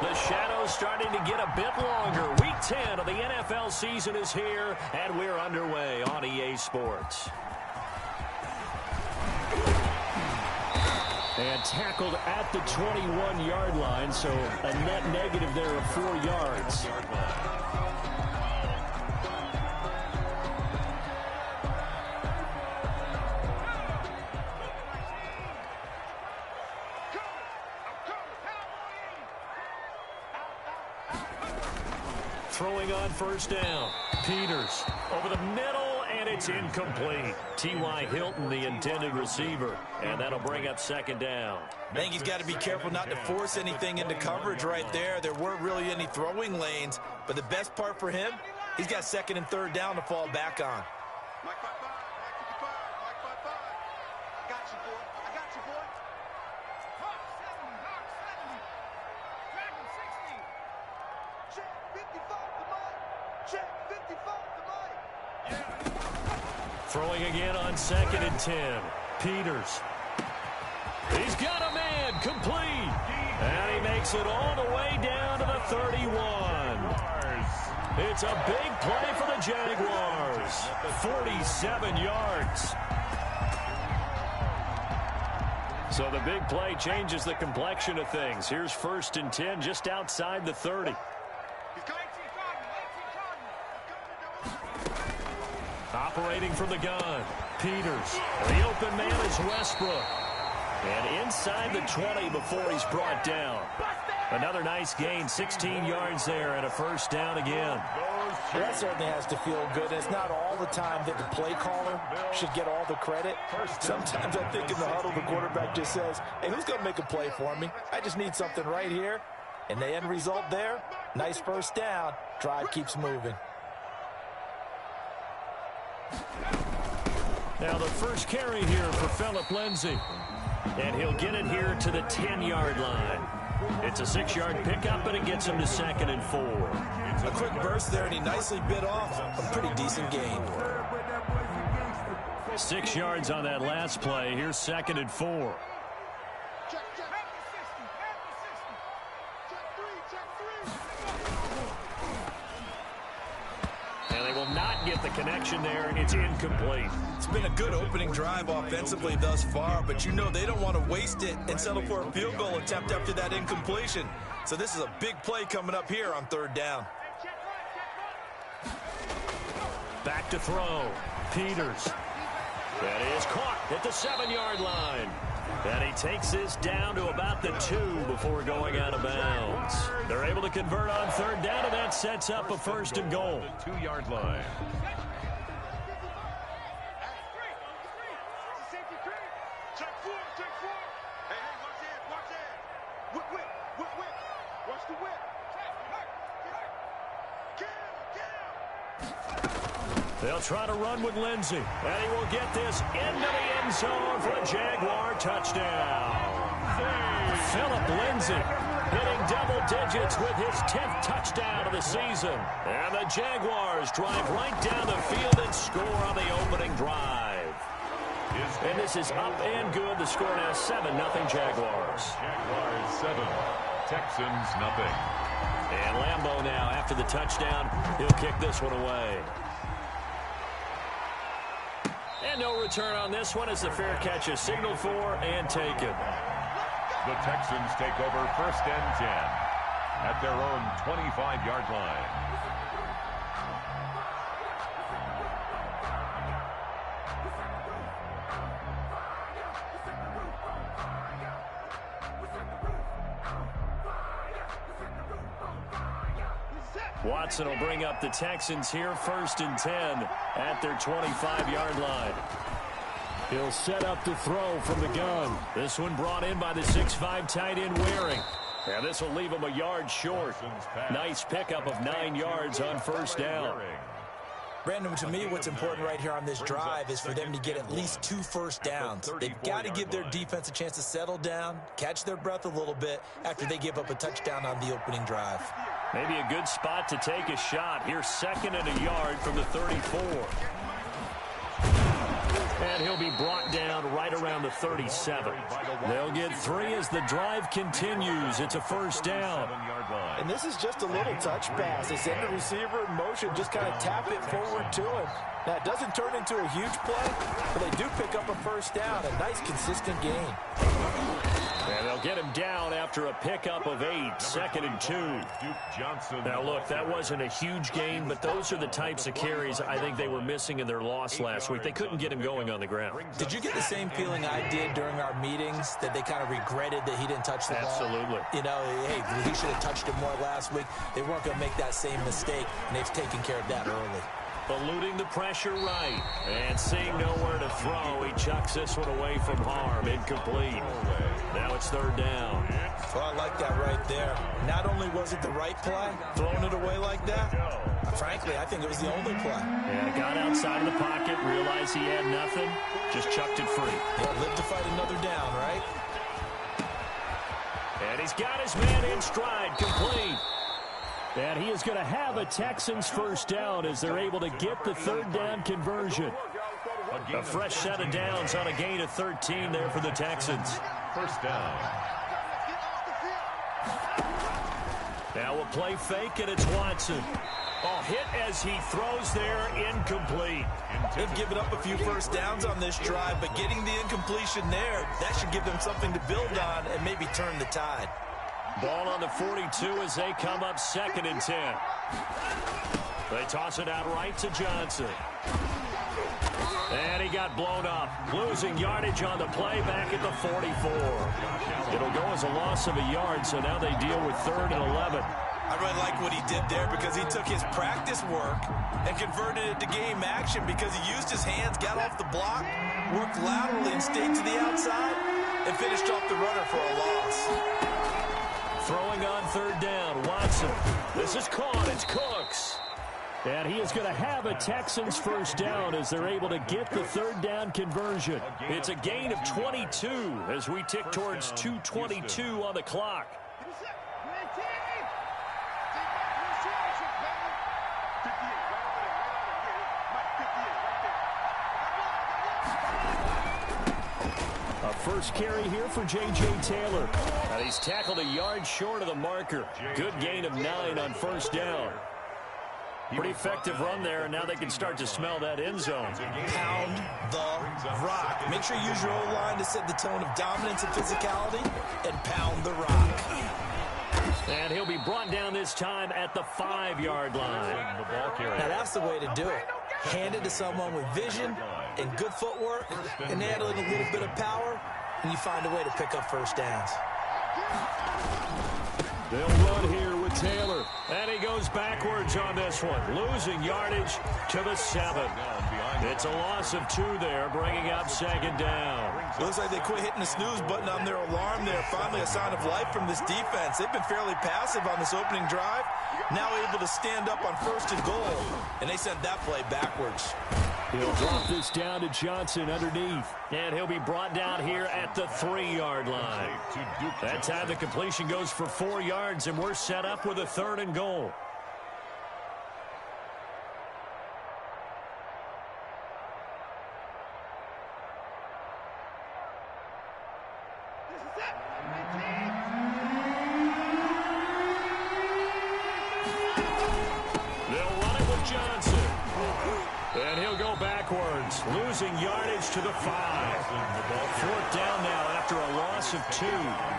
The shadow's starting to get a bit longer. Week 10 of the NFL season is here, and we're underway on EA Sports. And tackled at the 21-yard line, so a net negative there of 4 yards. Throwing on first down. Peters over the middle, and it's incomplete. T.Y. Hilton, the intended receiver, and that'll bring up second down. I think he's got to be careful not to force anything into coverage right there. There weren't really any throwing lanes, but the best part for him, he's got second and third down to fall back on. Throwing again on second and 10. Peters. He's got a man, complete. And he makes it all the way down to the 31. It's a big play for the Jaguars. 47 yards. So the big play changes the complexion of things. Here's first and 10 just outside the 30. Operating from the gun, Peters. The open man is Westbrook. And inside the 20 before he's brought down. Another nice gain, 16 yards there, and a first down again. Well, that certainly has to feel good. It's not all the time that the play caller should get all the credit. Sometimes I think in the huddle, the quarterback just says, hey, who's going to make a play for me? I just need something right here. And the end result there, nice first down. Drive keeps moving. Now the first carry here for Phillip Lindsay. And he'll get it here to the 10-yard line. It's a 6-yard pickup, and it gets him to second and 4. A quick burst there, and he nicely bit off a pretty decent gain. 6 yards on that last play. Here's second and 4. And they will not get the connection there. It's incomplete. It's been a good opening drive offensively thus far, but you know they don't want to waste it and settle for a field goal attempt after that incompletion. So this is a big play coming up here on third down. Back to throw. Peters. That is caught at the 7-yard line. And he takes this down to about the 2 before going out of bounds. They're able to convert on third down, and that sets up a first and goal. The 2-yard line. They'll try to run with Lindsay, and he will get this into the end zone for a Jaguar touchdown. Phillip Lindsay hitting double digits with his 10th touchdown of the season. And the Jaguars drive right down the field and score on the opening drive. And this is up and good. The score now 7-0 Jaguars. Jaguars 7, Texans nothing. And Lambeau now, after the touchdown, he'll kick this one away. And no return on this one as the fair catch is signaled for and taken. The Texans take over first and 10 at their own 25-yard line. Watson will bring up the Texans here first and 10 at their 25-yard line. He'll set up the throw from the gun. This one brought in by the 6'5" tight end Waring. And this will leave him a yard short. Nice pickup of 9 yards on first down. Brandon, to me, what's important right here on this drive is for them to get at least 2 first downs. They've got to give their defense a chance to settle down, catch their breath a little bit after they give up a touchdown on the opening drive. Maybe a good spot to take a shot. Here's second and a yard from the 34. And he'll be brought down right around the 37. They'll get 3 as the drive continues. It's a first down. And this is just a little touch pass. They send the receiver in motion, just kind of tap it forward to him. Now, it doesn't turn into a huge play, but they do pick up a first down. A nice, consistent gain. And they'll get him down after a pickup of 8, 2nd and 2. Now, look, that wasn't a huge gain, but those are the types of carries I think they were missing in their loss last week. They couldn't get him going on the ground. Did you get the same feeling I did during our meetings, that they kind of regretted that he didn't touch the ball? Absolutely. You know, hey, he should have touched it more last week. They weren't going to make that same mistake, and they've taken care of that early. Eluding the pressure right. And seeing nowhere to throw, he chucks this one away from harm. Incomplete. Now it's 3rd down. Well, I like that right there. Not only was it the right play, throwing it away like that, frankly, I think it was the only play. Yeah, got outside of the pocket, realized he had nothing, just chucked it free. Yeah, live to fight another down, right? And he's got his man in stride, complete. And he is going to have a Texans first down as they're able to get the 3rd down conversion. A fresh set of downs on a gain of 13 there for the Texans. First down. Now a play fake, and it's Watson. Oh, hit as he throws there, incomplete. They've given up a few first downs on this drive, but getting the incompletion there, that should give them something to build on and maybe turn the tide. Ball on the 42 as they come up 2nd and 10. They toss it out right to Johnson. And he got blown up, losing yardage on the play back at the 44. It'll go as a loss of a yard, so now they deal with 3rd and 11. I really like what he did there because he took his practice work and converted it to game action because he used his hands, got off the block, worked laterally and stayed to the outside, and finished off the runner for a loss. Throwing on 3rd down, Watson. This is caught, it's Cooks. And he is going to have a Texans first down as they're able to get the 3rd down conversion. It's a gain of 22 as we tick towards 2:22 on the clock. A first carry here for J.J. Taylor. And he's tackled a yard short of the marker. Good gain of 9 on first down. Pretty effective run there, and now they can start to smell that end zone. Pound the rock. Make sure you use your O-line to set the tone of dominance and physicality, and pound the rock. And he'll be brought down this time at the 5-yard line. Now that's the way to do it. Hand it to someone with vision and good footwork, and add a little bit of power, and you find a way to pick up first downs. They'll run here with Taylor. And he goes backwards on this one. Losing yardage to the 7. It's a loss of 2 there, bringing up 2nd down. Looks like they quit hitting the snooze button on their alarm there. Finally a sign of life from this defense. They've been fairly passive on this opening drive. Now able to stand up on 1st and goal. And they sent that play backwards. He'll drop this down to Johnson underneath. And he'll be brought down here at the 3-yard line. That time the completion goes for 4 yards, and we're set up with a 3rd and goal. They'll run it with Johnson. And he'll go backwards, losing yardage to the 5. 4th down now after a loss of 2.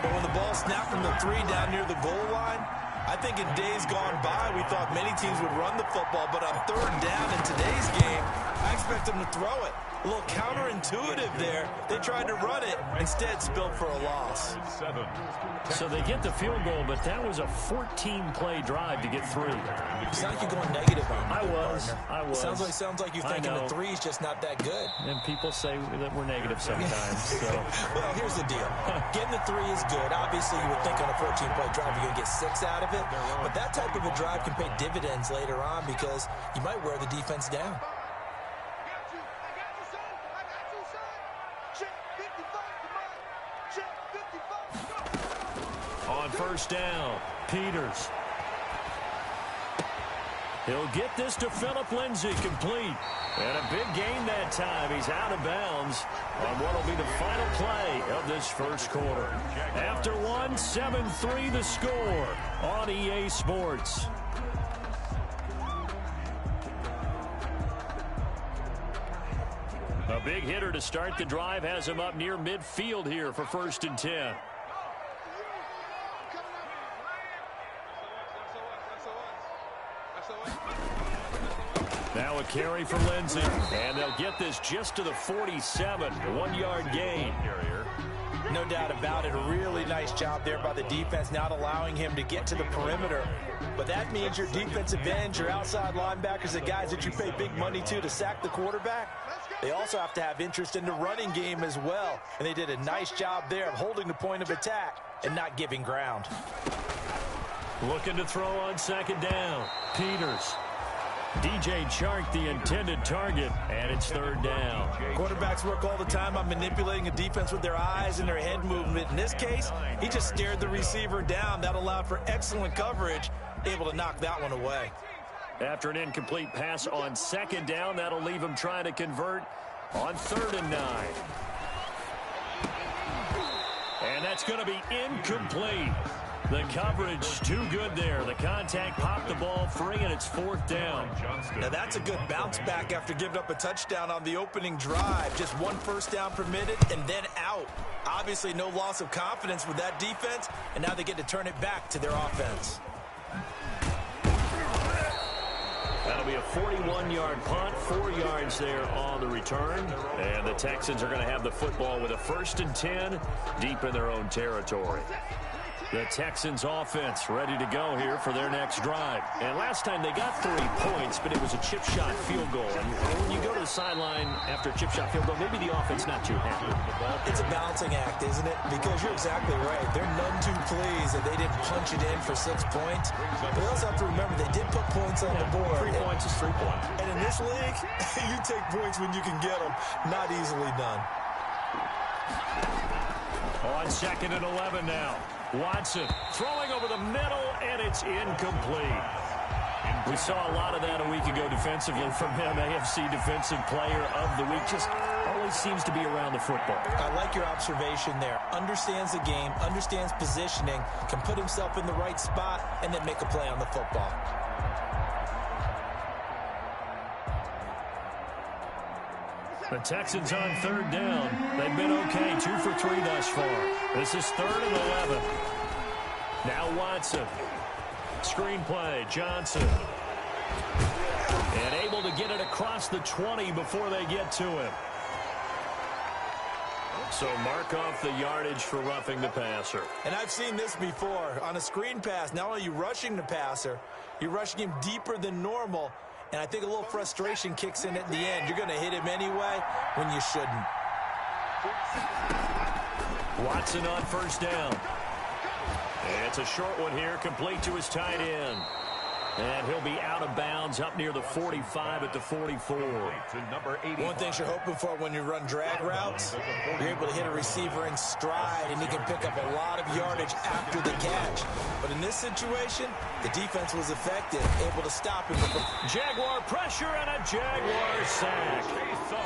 But when the ball snapped from the 3 down near the goal line, I think in days gone by, we thought many teams would run the football, but on 3rd down in today's game, I expect them to throw it. A little counterintuitive there. They tried to run it, instead spilled for a loss. So they get the field goal, but that was a 14-play drive to get 3. It's not like you're going negative on me. I was. Sounds like you're thinking the 3 is just not that good. And people say that we're negative sometimes. So. Well, here's the deal. Getting the 3 is good. Obviously, you would think on a 14-play drive you're going to get 6 out of it. But that type of a drive can pay dividends later on because you might wear the defense down. On 1st down, Peters. He'll get this to Philip Lindsay, complete. And a big gain that time. He's out of bounds on what will be the final play of this first quarter. After one, 7-3 the score on EA Sports. A big hitter to start the drive has him up near midfield here for 1st and 10. Now a carry for Lindsay, and they'll get this just to the 47, 1-yard gain. No doubt about it. A really nice job there by the defense, not allowing him to get to the perimeter. But that means your defensive ends, your outside linebackers, the guys that you pay big money to sack the quarterback, they also have to have interest in the running game as well. And they did a nice job there of holding the point of attack and not giving ground. Looking to throw on 2nd down. Peters. DJ Chark, the intended target, and it's 3rd down. Quarterbacks work all the time on manipulating a defense with their eyes and their head movement. In this case, he just stared the receiver down. That allowed for excellent coverage, able to knock that one away. After an incomplete pass on 2nd down, that'll leave him trying to convert on 3rd and 9. And that's going to be incomplete. The coverage too good there. The contact popped the ball free, and it's 4th down. Now that's a good bounce back after giving up a touchdown on the opening drive. Just 1 first down permitted and then out. Obviously no loss of confidence with that defense, and now they get to turn it back to their offense. That'll be a 41-yard punt, 4 yards there on the return. And the Texans are going to have the football with a 1st and 10 deep in their own territory. The Texans offense ready to go here for their next drive. And last time they got 3 points, but it was a chip shot field goal. And when you go to the sideline after a chip shot field goal, maybe the offense not too happy. It's a balancing act, isn't it? Because you're exactly right. They're none too pleased that they didn't punch it in for 6 points. But they also have to remember they did put points on the board. 3 points is 3 points. And in this league, you take points when you can get them. Not easily done. On 2nd and 11 now. Watson throwing over the middle, and it's incomplete. We saw a lot of that a week ago defensively from him. AFC Defensive Player of the Week. Just always seems to be around the football. I like your observation there. Understands the game, understands positioning, can put himself in the right spot, and then make a play on the football. The Texans on 3rd down. They've been okay, 2 for 3 thus far. This is 3rd and 11. Now Watson. Screenplay, Johnson. And able to get it across the 20 before they get to him. So mark off the yardage for roughing the passer. And I've seen this before. On a screen pass, not only are you rushing the passer, you're rushing him deeper than normal. And I think a little frustration kicks in at the end. You're going to hit him anyway when you shouldn't. Watson on 1st down. And it's a short one here, complete to his tight end. And he'll be out of bounds up near the 45 at the 44. One thing you're hoping for when you run drag routes, you're able to hit a receiver in stride, and he can pick up a lot of yardage after the catch. But in this situation, the defense was effective, able to stop him. Jaguar pressure and a Jaguar sack.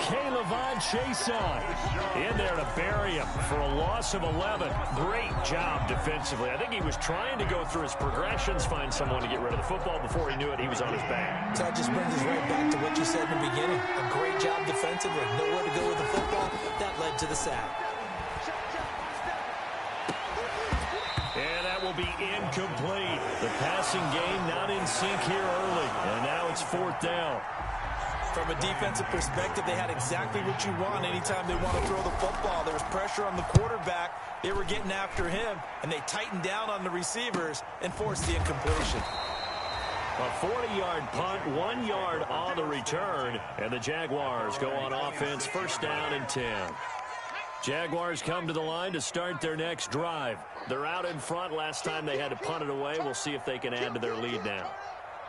K'Lavon Chason in there to bury him for a loss of 11. Great job defensively. I think he was trying to go through his progressions, find someone to get rid of the football. Before he knew it, he was on his back. So that just brings us right back to what you said in the beginning. A great job defensively. Nowhere to go with the football. That led to the sack. And that will be incomplete. The passing game not in sync here early. And now it's 4th down. From a defensive perspective, they had exactly what you want anytime they want to throw the football. There was pressure on the quarterback. They were getting after him, and they tightened down on the receivers and forced the incompletion. A 40-yard punt, 1 yard on the return, and the Jaguars go on offense, 1st down and 10. Jaguars come to the line to start their next drive. They're out in front. Last time they had to punt it away. We'll see if they can add to their lead now.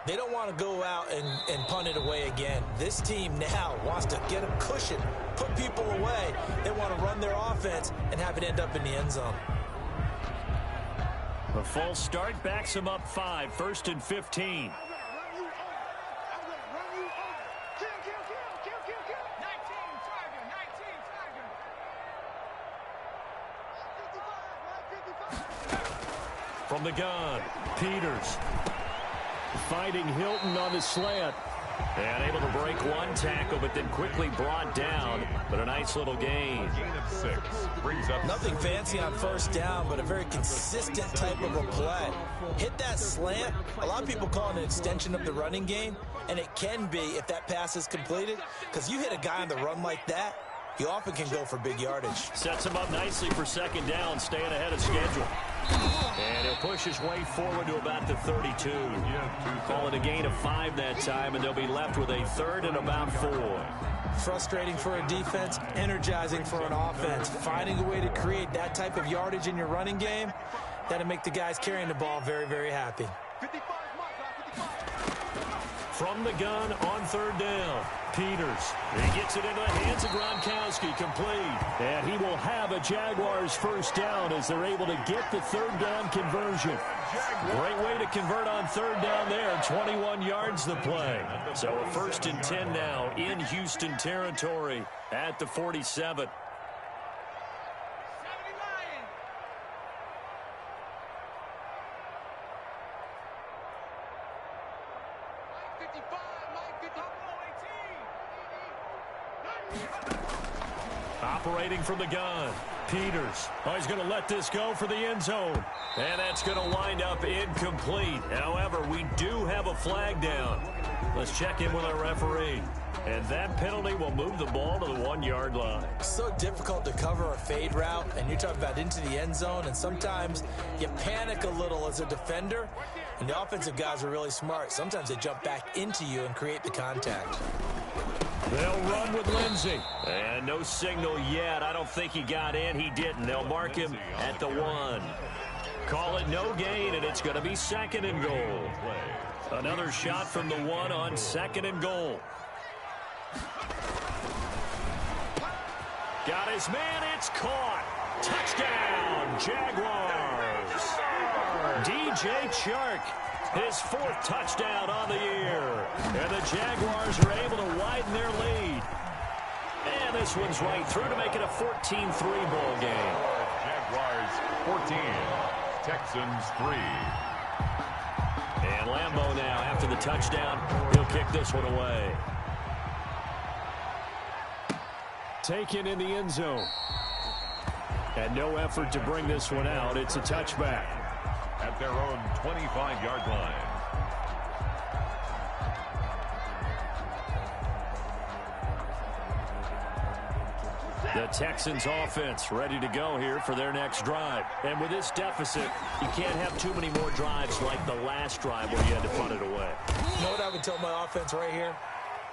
They don't want to go out and punt it away again. This team now wants to get a cushion, put people away. They want to run their offense and have it end up in the end zone. A false start backs him up 5, 1st and 15. From the gun, Peters. Fighting Hilton on the slant. And able to break one tackle, but then quickly brought down. But a nice little gain. Gain of 6. Brings up Nothing fancy on first down, but a very consistent type of a play. Hit that slant. A lot of people call it an extension of the running game, and it can be if that pass is completed, because you hit a guy on the run like that, you often can go for big yardage. Sets him up nicely for second down, staying ahead of schedule. And he'll push his way forward to about the 32. Call it a gain of 5 that time, and they'll be left with a third and about 4. Frustrating for a defense, energizing for an offense. Finding a way to create that type of yardage in your running game, that'll make the guys carrying the ball very, very happy. From the gun on third down, Peters. He gets it into the hands of Gronkowski, complete. And he will have a Jaguars first down as they're able to get the third down conversion. Great way to convert on third down there. 21 yards the play. So a 1st and 10 now in Houston territory at the 47. Operating from the gun, Peters. Oh, he's going to let this go for the end zone. And that's going to wind up incomplete. However, we do have a flag down. Let's check in with our referee. And that penalty will move the ball to the 1-yard line. So difficult to cover a fade route, and you're talking about into the end zone, and sometimes you panic a little as a defender, and the offensive guys are really smart. Sometimes they jump back into you and create the contact. They'll run with Lindsey. And no signal yet. I don't think he got in. He didn't. They'll mark him at the 1. Call it no gain, and it's going to be 2nd and goal. Another shot from the 1 on 2nd and goal. Got his man. It's caught. Touchdown, Jaguars. DJ Chark. His 4th touchdown on the year. And the Jaguars are able to widen their lead. And this one's right through to make it a 14-3 ball game. Jaguars 14, Texans 3. And Lambeau now, after the touchdown, he'll kick this one away. Taken in the end zone. And no effort to bring this one out. It's a touchback. At their own 25-yard line. The Texans offense ready to go here for their next drive. And with this deficit, you can't have too many more drives like the last drive where you had to punt it away. You know what I would tell my offense right here?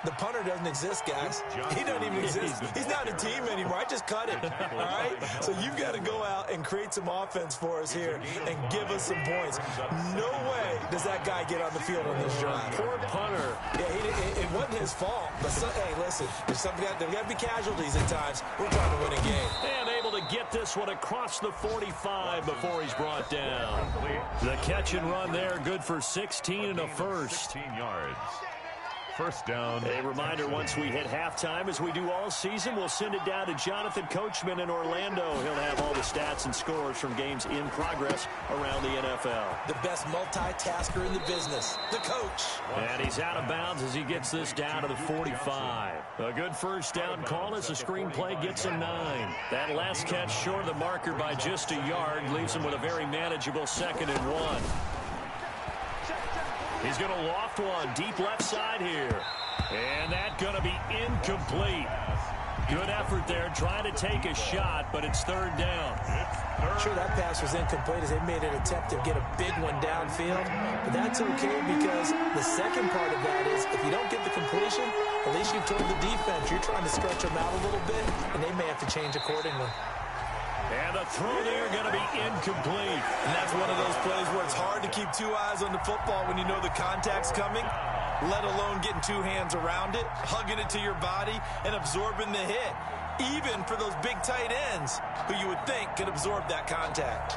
The punter doesn't exist, guys. He doesn't even exist. He's not a team anymore. I just cut him. All right? So you've got to go out and create some offense for us here and give us some points. No way does that guy get on the field on this drive. Poor punter. Yeah, it wasn't his fault. But, hey, listen, there's got to be casualties at times. We're trying to win a game. And able to get this one across the 45 before he's brought down. The catch and run there, good for 16 and a first. 16 yards. First down. A reminder, once we hit halftime, as we do all season, we'll send it down to Jonathan Coachman in Orlando. He'll have all the stats and scores from games in progress around the NFL. The best multitasker in the business, the coach. And he's out of bounds as he gets this down to the 45. A good first down call as the screenplay gets him 9. That last catch short of the marker by just a yard leaves him with a very manageable 2nd and 1. He's going to loft one deep left side here. And that's going to be incomplete. Good effort there trying to take a shot, but it's 3rd down. Sure, that pass was incomplete as they made an attempt to get a big one downfield. But that's okay because the second part of that is if you don't get the completion, at least you've told the defense you're trying to stretch them out a little bit, and they may have to change accordingly. And the throw there going to be incomplete. And that's one of those plays where it's hard to keep 2 eyes on the football when you know the contact's coming, let alone getting 2 hands around it, hugging it to your body, and absorbing the hit, even for those big tight ends who you would think could absorb that contact.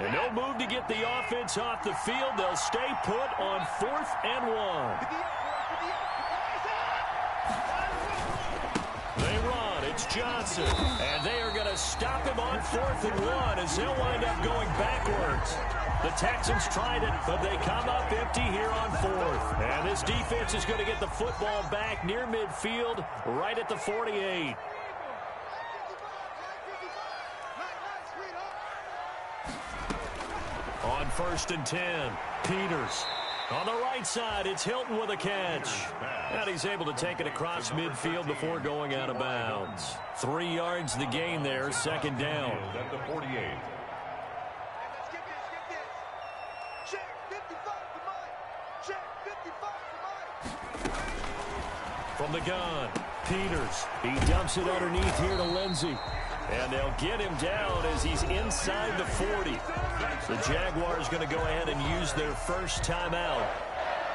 And no move to get the offense off the field. They'll stay put on 4th and 1. They run. It's Here's Johnson. And they are going to stop him on 4th and 1 as he'll wind up going backwards. The Texans tried it, but they come up empty here on 4th. And this defense is going to get the football back near midfield, right at the 48. On 1st and 10, Peters. On the right side, it's Hilton with a catch. And he's able to take it across midfield before going out of bounds. 3 yards the gain there, 2nd down. At the 48. From the gun, Peters. He dumps it underneath here to Lindsey. And they'll get him down as he's inside the 40. The Jaguars going to go ahead and use their first timeout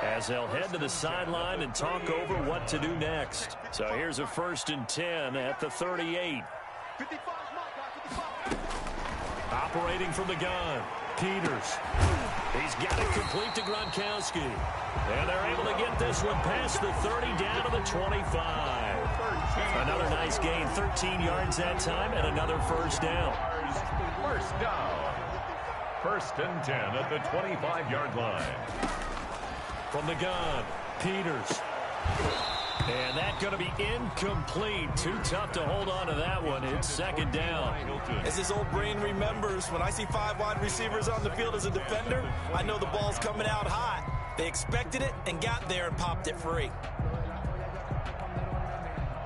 as they'll head to the sideline and talk over what to do next. So here's a 1st and 10 at the 38. Operating from the gun, Peters. He's got it complete to Gronkowski. And they're able to get this one past the 30 down to the 25. Another nice gain, 13 yards that time, and another 1st down. First down. 1st and 10 at the 25-yard line. From the gun, Peters. And that's going to be incomplete. Too tough to hold on to that one. It's 2nd down. As his old brain remembers, when I see 5 wide receivers on the field as a defender, I know the ball's coming out hot. They expected it and got there and popped it free.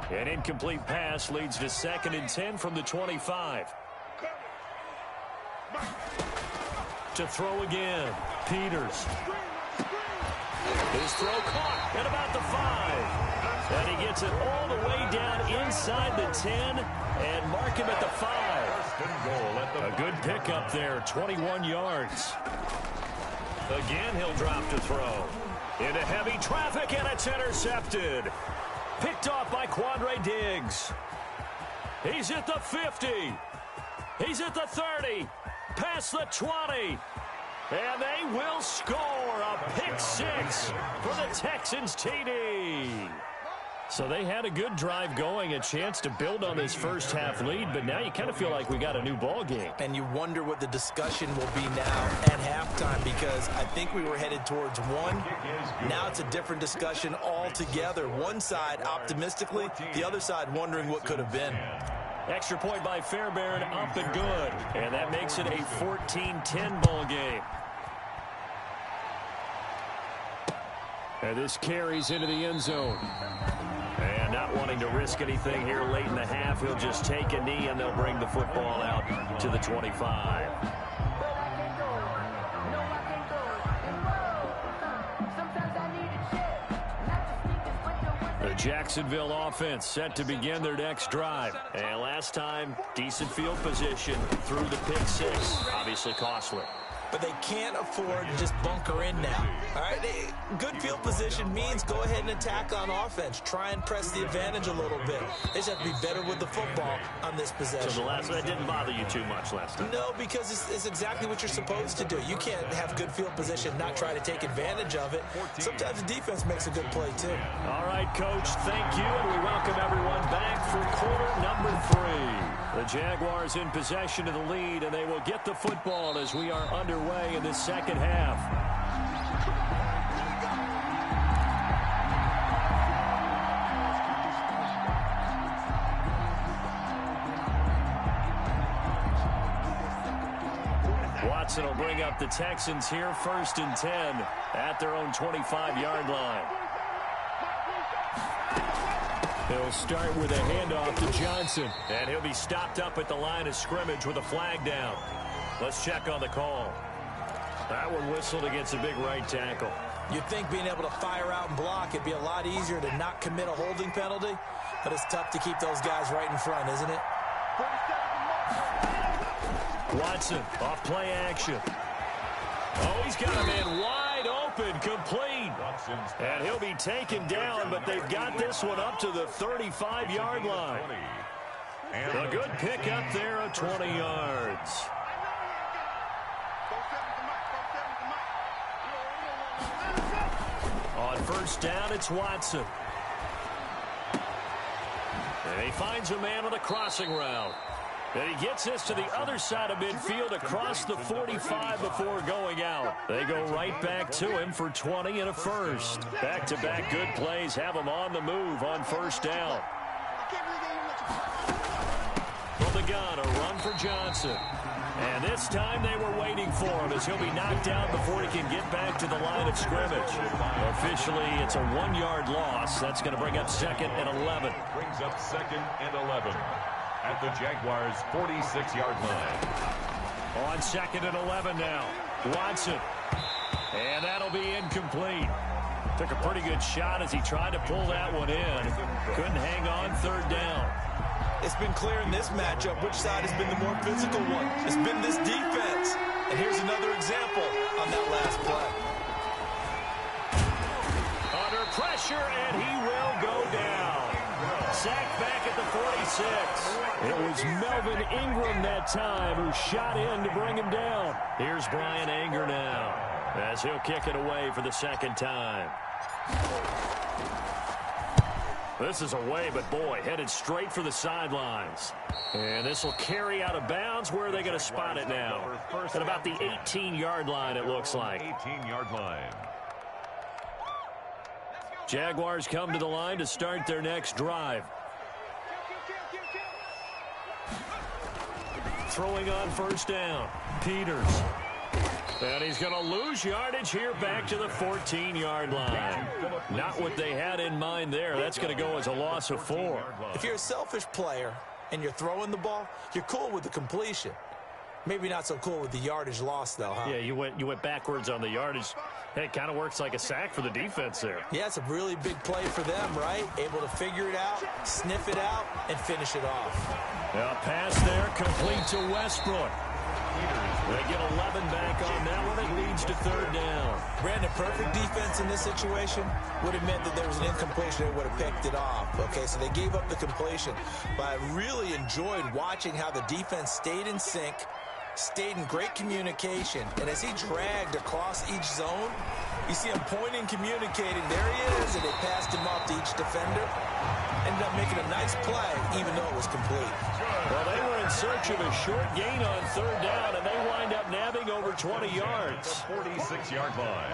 An incomplete pass leads to 2nd and 10 from the 25. To throw again, Peters. His throw caught at about the 5. And he gets it all the way down inside the 10 and mark him at the 5. A good pickup there, 21 yards. Again, he'll drop to throw. Into heavy traffic, and it's intercepted. Picked off by Quandre Diggs. He's at the 50. He's at the 30. Past the 20. And they will score a pick 6 for the Texans TD. So they had a good drive going, a chance to build on this first half lead, but now you kind of feel like we got a new ball game. And you wonder what the discussion will be now at halftime, because I think we were headed towards 1. Now it's a different discussion altogether. One side optimistically, the other side wondering what could have been. Extra point by Fairbairn, up and good. And that makes it a 14-10 ball game. And this carries into the end zone. And not wanting to risk anything here late in the half, he'll just take a knee and they'll bring the football out to the 25. The Jacksonville offense set to begin their next drive. And last time, decent field position through the pick 6. Obviously costly. But they can't afford to just bunker in now. All right, good field position means go ahead and attack on offense. Try and press the advantage a little bit. They just have to be better with the football on this possession. So that didn't bother you too much last time? No, because it's exactly what you're supposed to do. You can't have good field position, not try to take advantage of it. Sometimes the defense makes a good play, too. All right, Coach, thank you, and we welcome everyone back for quarter number 3. The Jaguars in possession of the lead, and they will get the football as we are underway in this second half. Watson will bring up the Texans here, 1st and 10 at their own 25-yard line. He'll start with a handoff to Johnson. And he'll be stopped up at the line of scrimmage with a flag down. Let's check on the call. That one whistled against a big right tackle. You'd think being able to fire out and block, it'd be a lot easier to not commit a holding penalty. But it's tough to keep those guys right in front, isn't it? Watson off play action. Oh, he's got a man wide open, complete. And he'll be taken down, but they've got this one up to the 35-yard line. A good pickup there of 20 yards. On 1st down, it's Watson. And he finds a man on a crossing route. And he gets this to the other side of midfield across the 45 before going out. They go right back to him for 20 and a first. Back-to-back good plays have him on the move on first down. From the gun, a run for Johnson. And this time they were waiting for him as he'll be knocked down before he can get back to the line of scrimmage. Officially, it's a 1-yard loss. That's going to bring up 2nd and 11. Brings up 2nd and 11 at the Jaguars' 46-yard line. On 2nd and 11 now. Watson. And that'll be incomplete. Took a pretty good shot as he tried to pull that one in. Couldn't hang on 3rd down. It's been clear in this matchup which side has been the more physical one. It's been this defense. And here's another example on that last play. Under pressure, and he will go down. Sacked back at the 46. It was Melvin Ingram that time who shot in to bring him down. Here's Brian Anger now as he'll kick it away for the 2nd time. This is away, but boy, headed straight for the sidelines. And this will carry out of bounds. Where are they going to spot it now? At about the 18-yard line, it looks like. 18-yard line. Jaguars come to the line to start their next drive. Throwing on first down. Peters. And he's going to lose yardage here back to the 14-yard line. Not what they had in mind there. That's going to go as a loss of 4. If you're a selfish player and you're throwing the ball, you're cool with the completion. Maybe not so cool with the yardage loss, though, huh? Yeah, you went backwards on the yardage. Hey, it kind of works like a sack for the defense there. Yeah, it's a really big play for them, right? Able to figure it out, sniff it out, and finish it off. A pass there, complete to Westbrook. They get 11 back on that one. It leads to 3rd down. Brandon, perfect defense in this situation would have meant that there was an incompletion. They would have picked it off. Okay, so they gave up the completion. But I really enjoyed watching how the defense stayed in sync, stayed in great communication. And as he dragged across each zone, you see him pointing, communicating. There he is, and they passed him off to each defender. Ended up making a nice play, even though it was complete. Well, they were in search of a short gain on 3rd down, and they wind up nabbing over 20 yards. 46-yard line.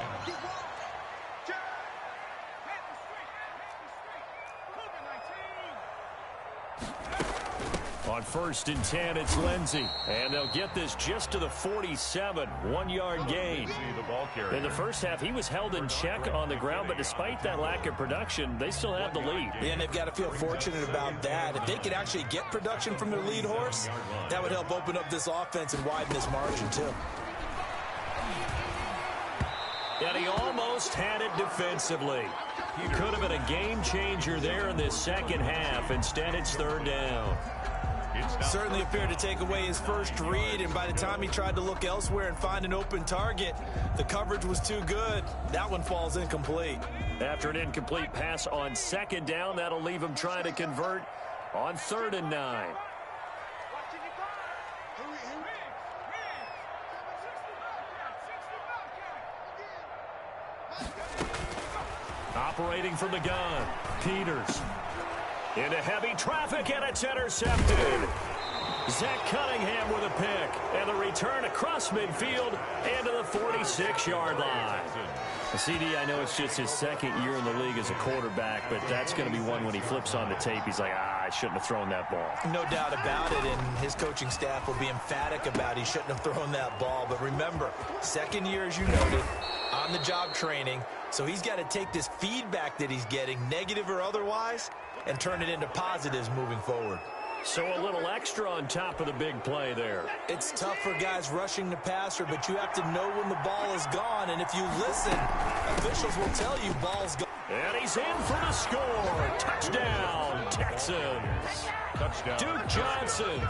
On 1st and 10, it's Lindsey. And they'll get this just to the 47, 1-yard gain. In the first half, he was held in check on the ground, but despite that lack of production, they still have the lead. Yeah, and they've got to feel fortunate about that. If they could actually get production from their lead horse, that would help open up this offense and widen this margin, too. And he almost had it defensively. He could have been a game changer there in this 2nd half. Instead, it's 3rd down. Certainly appeared to take away his first read, and by the time he tried to look elsewhere and find an open target, the coverage was too good. That one falls incomplete. After an incomplete pass on 2nd down, that'll leave him trying to convert on 3rd and 9. Operating from the gun, Peters. Into heavy traffic, and it's intercepted. Zach Cunningham with a pick, and the return across midfield into the 46-yard line. CD, I know it's just his 2nd year in the league as a quarterback, but that's going to be one when he flips on the tape. He's like, I shouldn't have thrown that ball. No doubt about it, and his coaching staff will be emphatic about he shouldn't have thrown that ball. But remember, 2nd year, as you noted, on-the-job training, so he's got to take this feedback that he's getting, negative or otherwise, and turn it into positives moving forward. So a little extra on top of the big play there. It's tough for guys rushing the passer, but you have to know when the ball is gone. And if you listen, officials will tell you ball's gone. And he's in for the score. Touchdown, Texans. Touchdown. Duke Johnson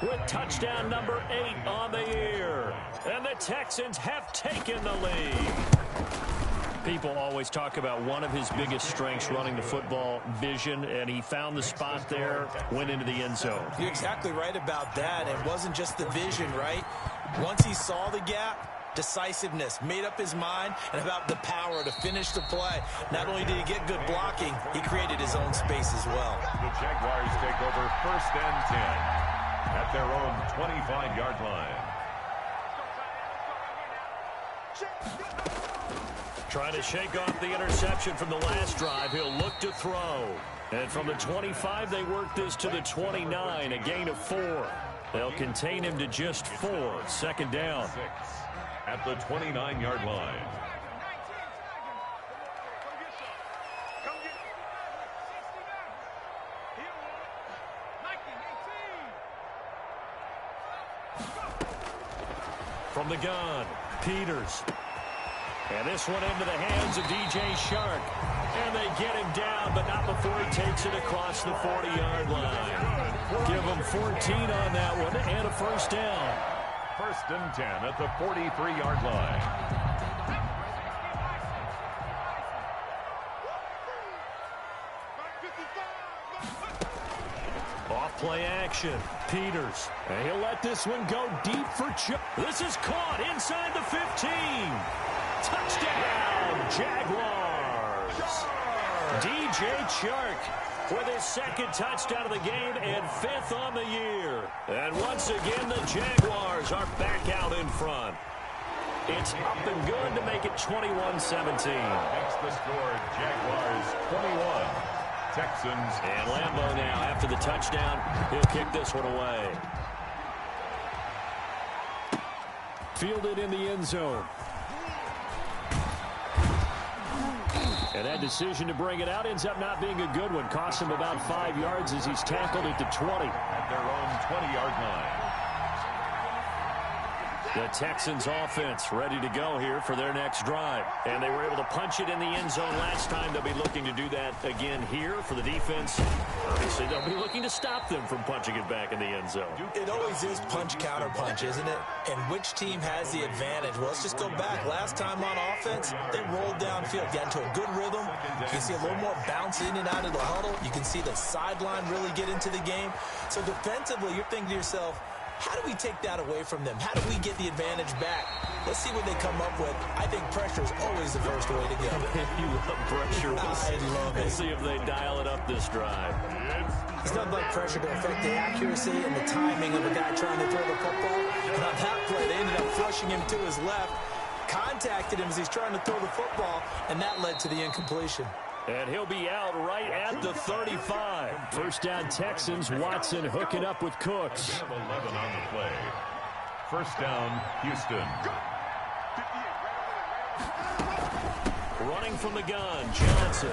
with touchdown number 8 on the year. And the Texans have taken the lead. People always talk about one of his biggest strengths running the football, vision, and he found the spot there, went into the end zone. You're exactly right about that. It wasn't just the vision, right? Once he saw the gap, decisiveness, made up his mind, and about the power to finish the play. Not only did he get good blocking, he created his own space as well. The Jaguars take over 1st and 10 at their own 25-yard line. Trying to shake off the interception from the last drive. He'll look to throw. And from the 25, they work this to the 29, a gain of 4. They'll contain him to just 4. 2nd down. 6 at the 29-yard line. From the gun, Peters. And this one into the hands of DJ Shark. And they get him down, but not before he takes it across the 40-yard line. Give him 14 on that one and a 1st down. 1st and 10 at the 43-yard line. Off-play action. Peters. And he'll let this one go deep for Chuck. This is caught inside the 15. Touchdown, Jaguars. DJ Chark with his 2nd touchdown of the game and 5th on the year. And once again, the Jaguars are back out in front. It's up and good to make it 21-17. Makes the score Jaguars 21. Texans. And Lambeau now, after the touchdown, he'll kick this one away. Fielded in the end zone. And that decision to bring it out ends up not being a good one. Costs him about 5 yards as he's tackled at the 20. At their own 20-yard line. The Texans offense ready to go here for their next drive. And they were able to punch it in the end zone last time. They'll be looking to do that again here for the defense. Obviously, they'll be looking to stop them from punching it back in the end zone. It always is punch-counter-punch, isn't it? And which team has the advantage? Well, let's just go back. Last time on offense, they rolled downfield, got into a good rhythm. You can see a little more bounce in and out of the huddle. You can see the sideline really get into the game. So defensively, you're thinking to yourself, how do we take that away from them? How do we get the advantage back? Let's see what they come up with. I think pressure is always the first way to go. You love pressure. I love it. We'll see if they dial it up this drive. It's not like pressure to affect the accuracy and the timing of a guy trying to throw the football. And on that play, they ended up flushing him to his left, contacted him as he's trying to throw the football, and that led to the incompletion. And he'll be out right at the 35. 1st down Texans. Watson hooking up with Cooks. 11 on the play. 1st down, Houston. Running from the gun, Johnson.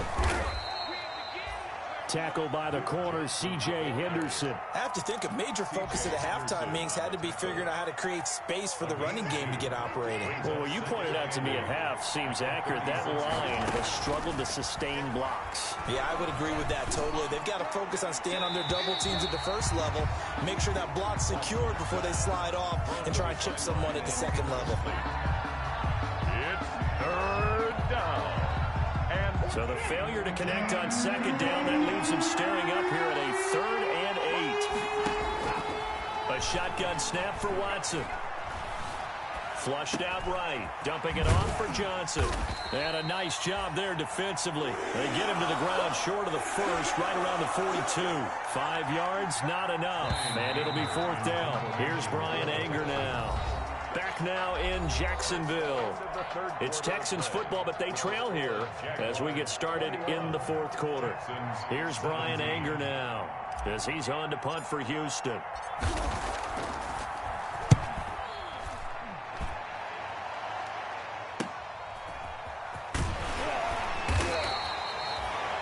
Tackled by the corner, C.J. Henderson. I have to think a major focus of the halftime meetings had to be figuring out how to create space for the running game to get operating. Well, what you pointed out to me at half seems accurate. That line has struggled to sustain blocks. Yeah, I would agree with that totally. They've got to focus on staying on their double teams at the 1st level, make sure that block's secured before they slide off, and try and chip someone at the 2nd level. It's 3rd down. So the failure to connect on 2nd down, that leaves him staring up here at a 3rd and 8. A shotgun snap for Watson. Flushed out right, dumping it off for Johnson. And a nice job there defensively. They get him to the ground short of the 1st, right around the 42. 5 yards, not enough. And it'll be 4th down. Here's Brian Anger now. Back now in Jacksonville. It's Texans football, but they trail here as we get started in the 4th quarter. Here's Brian Anger now as he's on to punt for Houston.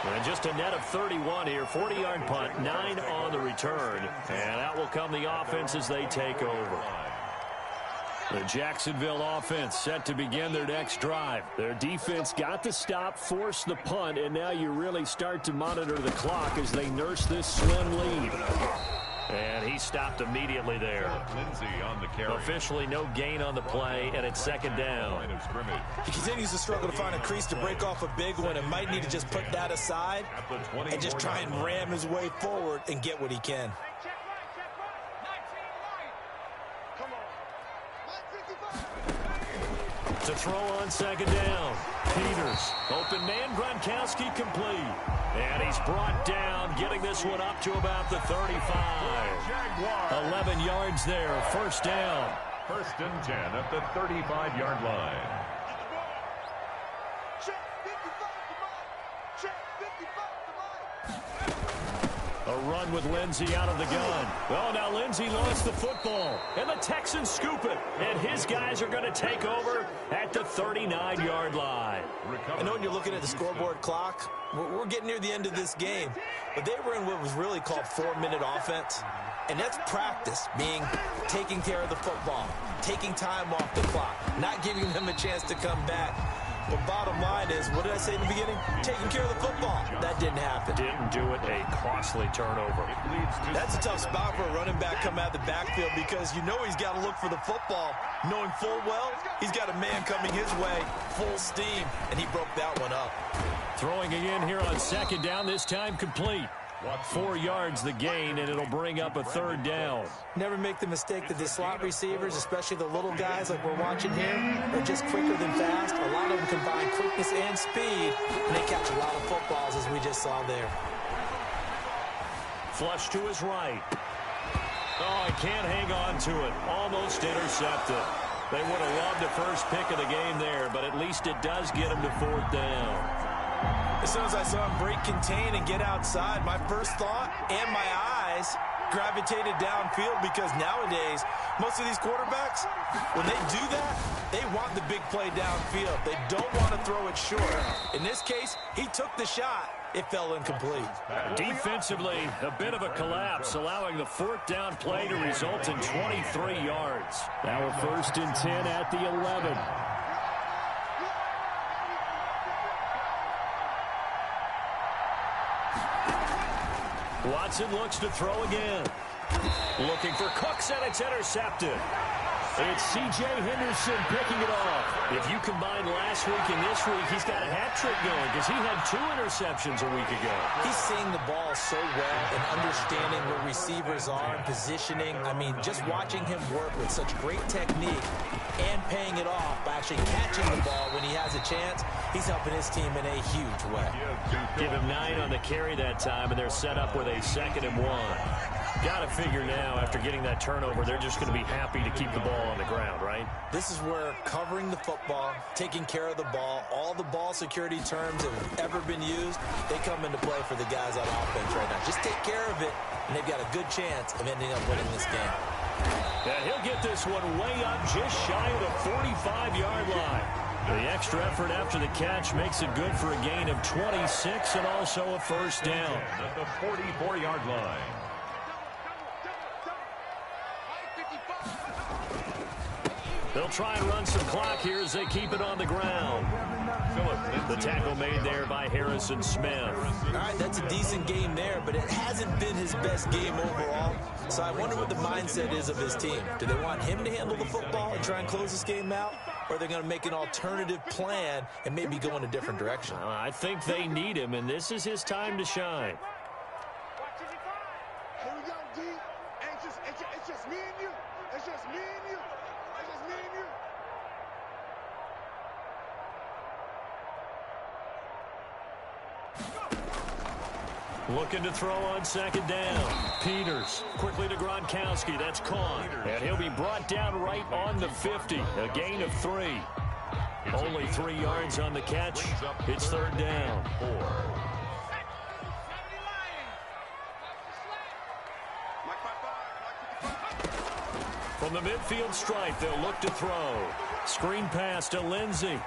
And just a net of 31 here. 40-yard punt, 9 on the return. And out will come the offense as they take over. The Jacksonville offense set to begin their next drive. Their defense got the stop, forced the punt, and now you really start to monitor the clock as they nurse this slim lead. And he stopped immediately there. Lindsey on the carry. Officially no gain on the play, and it's 2nd down. He continues to struggle to find a crease to break off a big one and might need to just put that aside and just try and ram his way forward and get what he can. to throw on second down. Peters, open man, Gronkowski complete. And he's brought down, getting this one up to about the 35. 11 yards there, first down. First and 10 at the 35-yard line. A run with Lindsey out of the gun. Well, now Lindsey lost the football. And the Texans scoop it. And his guys are going to take over at the 39-yard line. I know when you're looking at the scoreboard clock, we're getting near the end of this game. But they were in what was really called 4-minute offense. And that's practice, being taking care of the football, taking time off the clock, not giving them a chance to come back. But bottom line is, what did I say in the beginning? Taking care of the football. That didn't happen. Didn't do it. A costly turnover. That's a tough spot for a running back coming out of the backfield because you know he's got to look for the football, knowing full well he's got a man coming his way, full steam, and he broke that one up. Throwing again here on second down, this time complete. 4 yards the gain, and it'll bring up a third down. Never make the mistake that the slot receivers, especially the little guys like we're watching here, are just quicker than fast. A lot of them combine quickness and speed, and they catch a lot of footballs, as we just saw there. Flush to his right. Oh, he can't hang on to it. Almost intercepted. They would have loved the first pick of the game there, but at least it does get him to fourth down. As soon as I saw him break contain and get outside, my first thought and my eyes gravitated downfield because nowadays, most of these quarterbacks, when they do that, they want the big play downfield. They don't want to throw it short. In this case, he took the shot. It fell incomplete. Defensively, a bit of a collapse, allowing the fourth down play to result in 23 yards. Now a first and 10 at the 11. Watson looks to throw again. Looking for Cooks, and it's intercepted. It's C.J. Henderson picking it off. If you combine last week and this week, he's got a hat trick going because he had 2 interceptions a week ago. He's seeing the ball so well and understanding where receivers are and positioning. I mean, just watching him work with such great technique and paying it off by actually catching the ball when he has a chance, he's helping his team in a huge way. Give him 9 on the carry that time, and they're set up with a 2nd and 1. Got to figure now, after getting that turnover, they're just going to be happy to keep the ball on the ground, right? This is where covering the football, taking care of the ball, all the ball security terms that have ever been used, they come into play for the guys on offense right now. Just take care of it, and they've got a good chance of ending up winning this game. And he'll get this one way up just shy of the 45-yard line. The extra effort after the catch makes it good for a gain of 26 and also a first down. At the 44-yard line. They'll try and run some clock here as they keep it on the ground. The tackle made there by Harrison Smith. All right, that's a decent game there, but it hasn't been his best game overall. So I wonder what the mindset is of his team. Do they want him to handle the football and try and close this game out? Or are they going to make an alternative plan and maybe go in a different direction? I think they need him, and this is his time to shine. Here we go, D. It's just me and you. It's just me and you. It's just me and you. Looking to throw on second down. Peters quickly to Gronkowski. That's caught. And he'll be brought down right on the 50. A gain of 3. Only 3 yards on the catch. It's third down. 4. From the midfield stripe, they'll look to throw. Screen pass to Lindsey.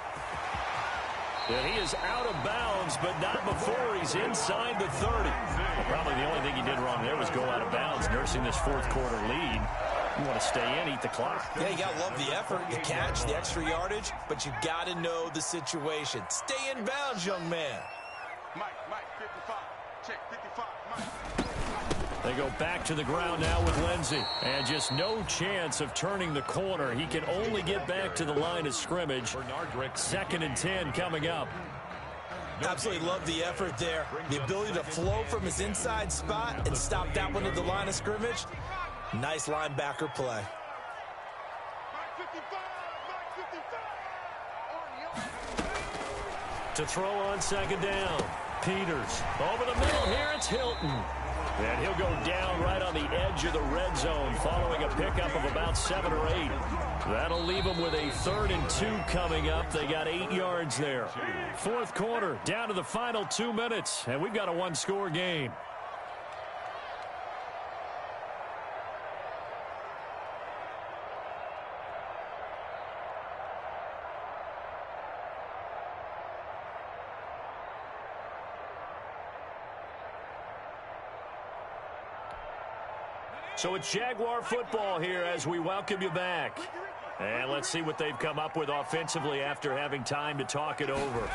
And he is out of bounds, but not before he's inside the 30. Well, probably the only thing he did wrong there was go out of bounds, nursing this fourth quarter lead. You want to stay in, eat the clock. Yeah, you got to love the effort, the catch, the extra yardage, but you got to know the situation. Stay in bounds, young man. Mike, 55. Check, 55, Mike. They go back to the ground now with Lindsey. And just no chance of turning the corner. He can only get back to the line of scrimmage. 2nd and 10 coming up. Absolutely love the effort there. The ability to flow from his inside spot and stop that one at the line of scrimmage. Nice linebacker play. Mike 55, Mike 55. To throw on second down. Peters over the middle here. It's Hilton. And he'll go down right on the edge of the red zone following a pickup of about 7 or 8. That'll leave them with a 3rd and 2 coming up. They got 8 yards there. Fourth quarter, down to the final 2 minutes, and we've got a 1-score game. So it's Jaguar football here as we welcome you back. And let's see what they've come up with offensively after having time to talk it over.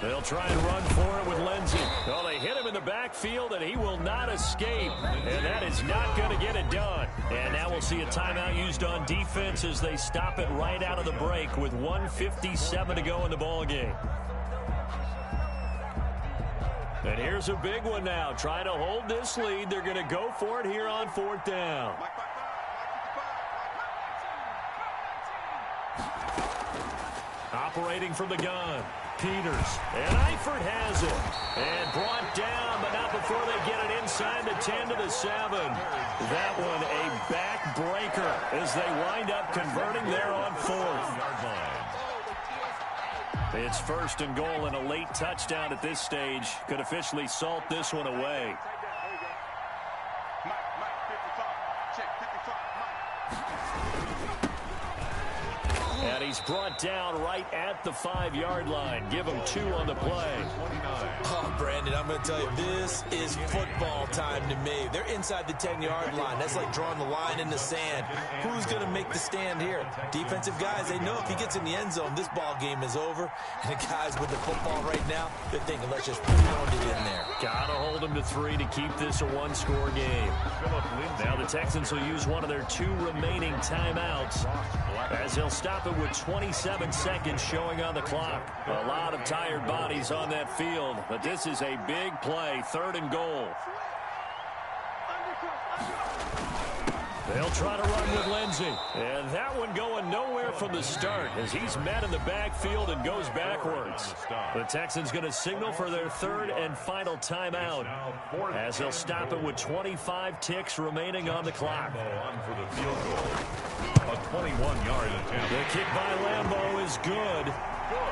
They'll try and run for it with Lindsey. Oh, they hit him in the backfield, and he will not escape. And that is not going to get it done. And now we'll see a timeout used on defense as they stop it right out of the break with 1:57 to go in the ballgame. And here's a big one now. Trying to hold this lead. They're going to go for it here on 4th down. Operating from the gun. Peters. And Eifert has it. And brought down, but not before they get it inside the 10 to the 7. That one a backbreaker as they wind up converting there on 4th. It's 1st and goal and a late touchdown at this stage. Could officially salt this one away. And he's brought down right at the 5-yard line. Give him 2 on the play. Oh, Brandon, I'm going to tell you, this is football time to me. They're inside the 10-yard line. That's like drawing the line in the sand. Who's going to make the stand here? Defensive guys, they know if he gets in the end zone, this ball game is over. And the guys with the football right now, they're thinking, let's just pound it in there. Got to hold him to 3 to keep this a 1-score game. Now the Texans will use one of their 2 remaining timeouts as they'll stop it with 27 seconds showing on the clock. A lot of tired bodies on that field, but this is a big play. 3rd and goal. They'll try to run with Lindsey. And that one going nowhere from the start as he's met in the backfield and goes backwards. The Texans going to signal for their 3rd and final timeout as they'll stop it with 25 ticks remaining on the clock. A 21-yard attempt. The kick by Lambeau is good.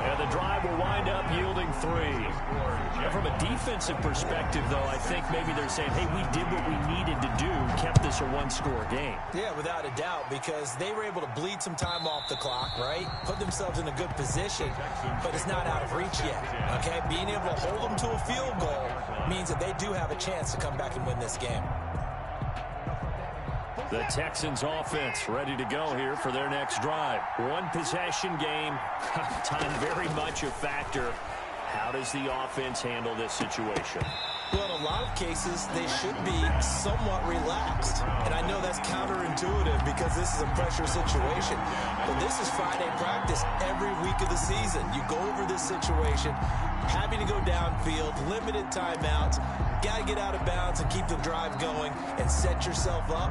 And the drive will wind up yielding 3. And from a defensive perspective, though, I think maybe they're saying, hey, we did what we needed to do, kept this a 1-score game. Yeah, without a doubt, because they were able to bleed some time off the clock, right? Put themselves in a good position, but it's not out of reach yet, okay? Being able to hold them to a field goal means that they do have a chance to come back and win this game. The Texans offense ready to go here for their next drive. 1-possession game. Time very much a factor. How does the offense handle this situation? Well, in a lot of cases, they should be somewhat relaxed. And I know that's counterintuitive because this is a pressure situation. But this is Friday practice every week of the season. You go over this situation, happy to go downfield, limited timeouts, got to get out of bounds and keep the drive going and set yourself up.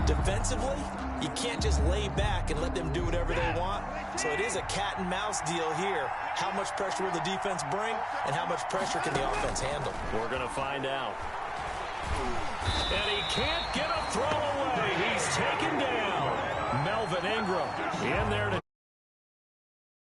Defensively, you can't just lay back and let them do whatever they want. So it is a cat and mouse deal here. How much pressure will the defense bring and how much pressure can the offense handle? We're going to find out. And he can't get a throw away. He's taken down. Melvin Ingram in there to